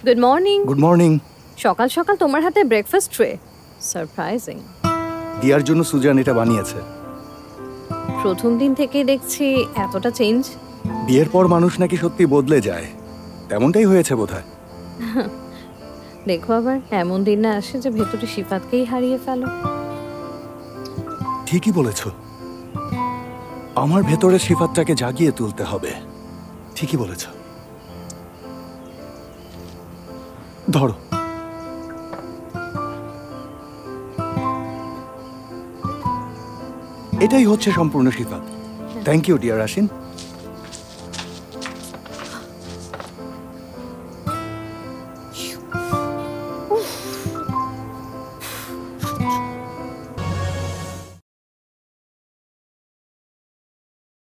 Good morning. Good morning. সকাল সকাল তোমার হাতে ব্রেকফাস্ট ট্রে, সারপ্রাইজিং। দিয়ার জন্য সুজান এটা বানিয়েছে। প্রথম দিন থেকেই দেখছি এতটা চেঞ্জ। বিয়ের পর মানুষ নাকি সত্যি বদলে যায়, তেমনটাই হয়েছে বোধহয়। দেখো আবার এমন দিন না আসে যে ভেতরে সিফাতকেই হারিয়ে ফেলো। ঠিকই বলেছ, আমার ভেতরের সিফাতটাকে জাগিয়ে তুলতে হবে। ঠিকই বলেছ। ধরো, এটাই হচ্ছে সম্পূর্ণ সিফাত। Thank you dear আশিন।